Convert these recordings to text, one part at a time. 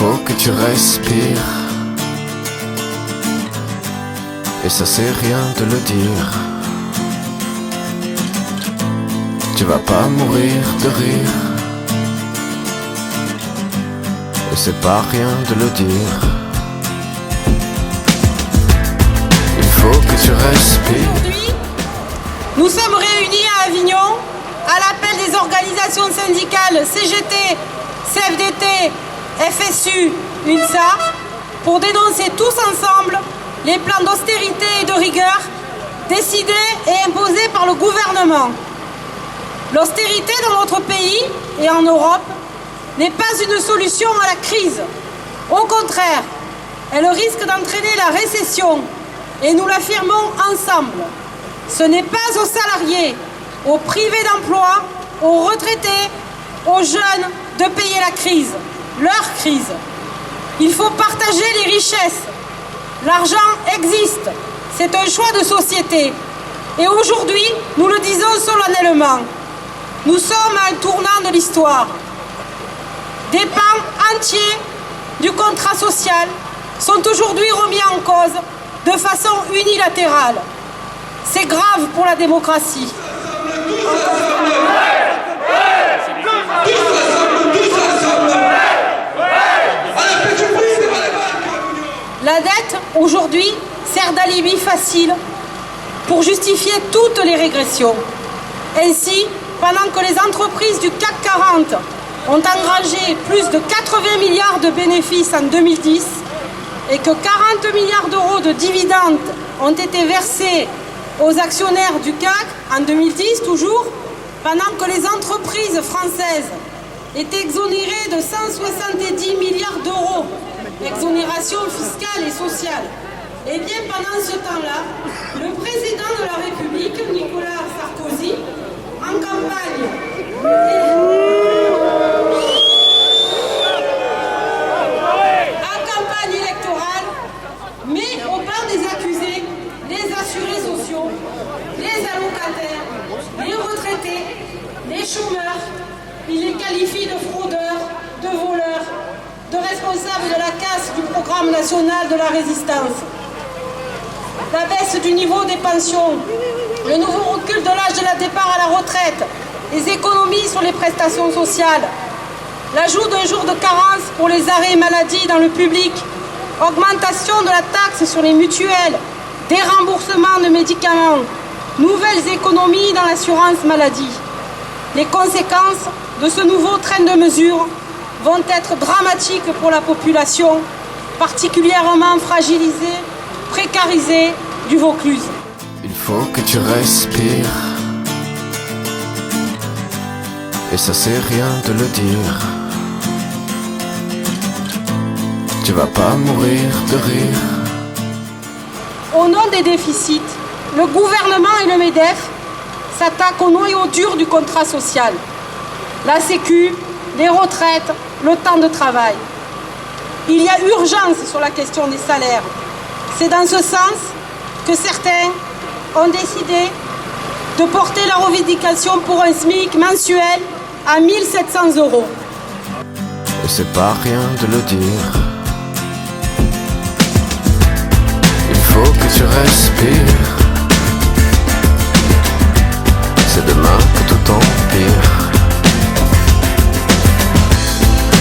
faut que tu respires. Et ça c'est rien de le dire. Tu vas pas mourir de rire. Et c'est pas rien de le dire. Il faut que tu respires. Aujourd'hui, nous sommes réunis à Avignon à l'appel des organisations syndicales CGT, CFDT, FSU, UNSA pour dénoncer tous ensemble les plans d'austérité et de rigueur décidés et imposés par le gouvernement. L'austérité dans notre pays et en Europe n'est pas une solution à la crise. Au contraire, elle risque d'entraîner la récession et nous l'affirmons ensemble. Ce n'est pas aux salariés, aux privés d'emploi, aux retraités, aux jeunes de payer la crise, leur crise. Il faut partager les richesses. L'argent existe, c'est un choix de société. Et aujourd'hui, nous le disons solennellement, nous sommes à un tournant de l'histoire. Des pans entiers du contrat social sont aujourd'hui remis en cause de façon unilatérale. C'est grave pour la démocratie. La dette, aujourd'hui, sert d'alibi facile pour justifier toutes les régressions. Ainsi, pendant que les entreprises du CAC 40 ont engrangé plus de 80 milliards de bénéfices en 2010 et que 40 milliards d'euros de dividendes ont été versés aux actionnaires du CAC en 2010 toujours, pendant que les entreprises françaises étaient exonérées de 170 milliards d'euros, exonération fiscale et sociale. Et bien pendant ce temps-là, le président de la République, Nicolas Sarkozy, en campagne électorale, met au banc des accusés les assurés sociaux, les allocataires, les retraités, les chômeurs. Il les qualifie de fraudeurs, de voleurs, de responsables de la casse du programme national de la résistance. La baisse du niveau des pensions, le nouveau recul de l'âge de la départ à la retraite, les économies sur les prestations sociales, l'ajout d'un jour de carence pour les arrêts maladie dans le public, augmentation de la taxe sur les mutuelles, déremboursement de médicaments, nouvelles économies dans l'assurance maladie. Les conséquences de ce nouveau train de mesures vont être dramatiques pour la population, particulièrement fragilisée, précarisée du Vaucluse. Il faut que tu respires. Et ça c'est rien de le dire. Tu vas pas mourir de rire. Au nom des déficits, le gouvernement et le MEDEF s'attaquent au noyau dur du contrat social. La Sécu, les retraites, le temps de travail. Il y a urgence sur la question des salaires. C'est dans ce sens que certains ont décidé de porter la revendication pour un SMIC mensuel à 1 700 €. Et c'est pas rien de le dire. Il faut que tu respires. C'est demain que tout empire.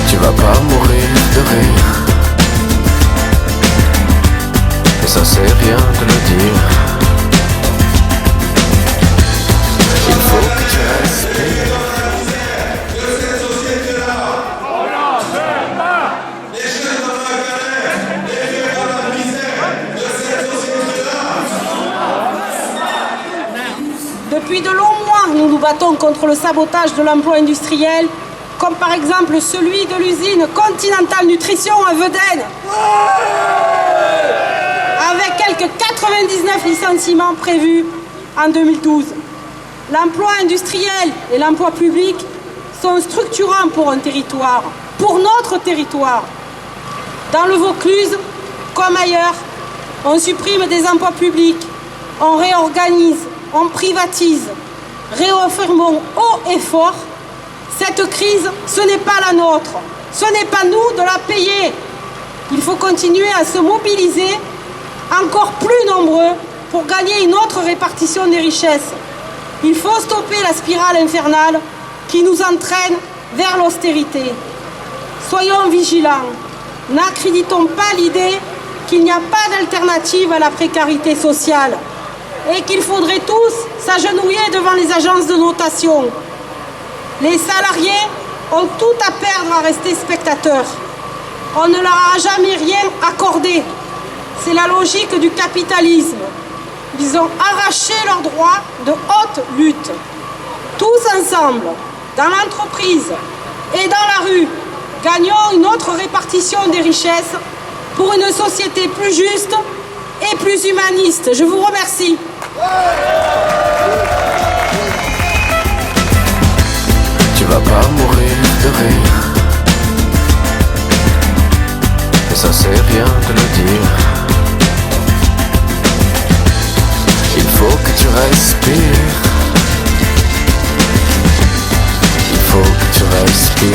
Tu vas pas mourir de rire. Et ça c'est rien de le dire. Il faut que tu respires. Depuis de longs mois, nous nous battons contre le sabotage de l'emploi industriel, comme par exemple celui de l'usine Continental Nutrition à Vedène, avec quelques 99 licenciements prévus en 2012. L'emploi industriel et l'emploi public sont structurants pour un territoire, pour notre territoire. Dans le Vaucluse, comme ailleurs, on supprime des emplois publics, on réorganise, on privatise. Réaffirmons haut et fort, cette crise, ce n'est pas la nôtre. Ce n'est pas nous de la payer. Il faut continuer à se mobiliser encore plus nombreux pour gagner une autre répartition des richesses. Il faut stopper la spirale infernale qui nous entraîne vers l'austérité. Soyons vigilants. N'accréditons pas l'idée qu'il n'y a pas d'alternative à la précarité sociale et qu'il faudrait tous s'agenouiller devant les agences de notation. Les salariés ont tout à perdre à rester spectateurs. On ne leur a jamais rien accordé. C'est la logique du capitalisme. Ils ont arraché leurs droits de haute lutte. Tous ensemble, dans l'entreprise et dans la rue, gagnons une autre répartition des richesses pour une société plus juste et plus humaniste. Je vous remercie. Tu vas pas mourir de rire, et ça c'est rien de le dire. Il faut que tu respires. Il faut que tu respires.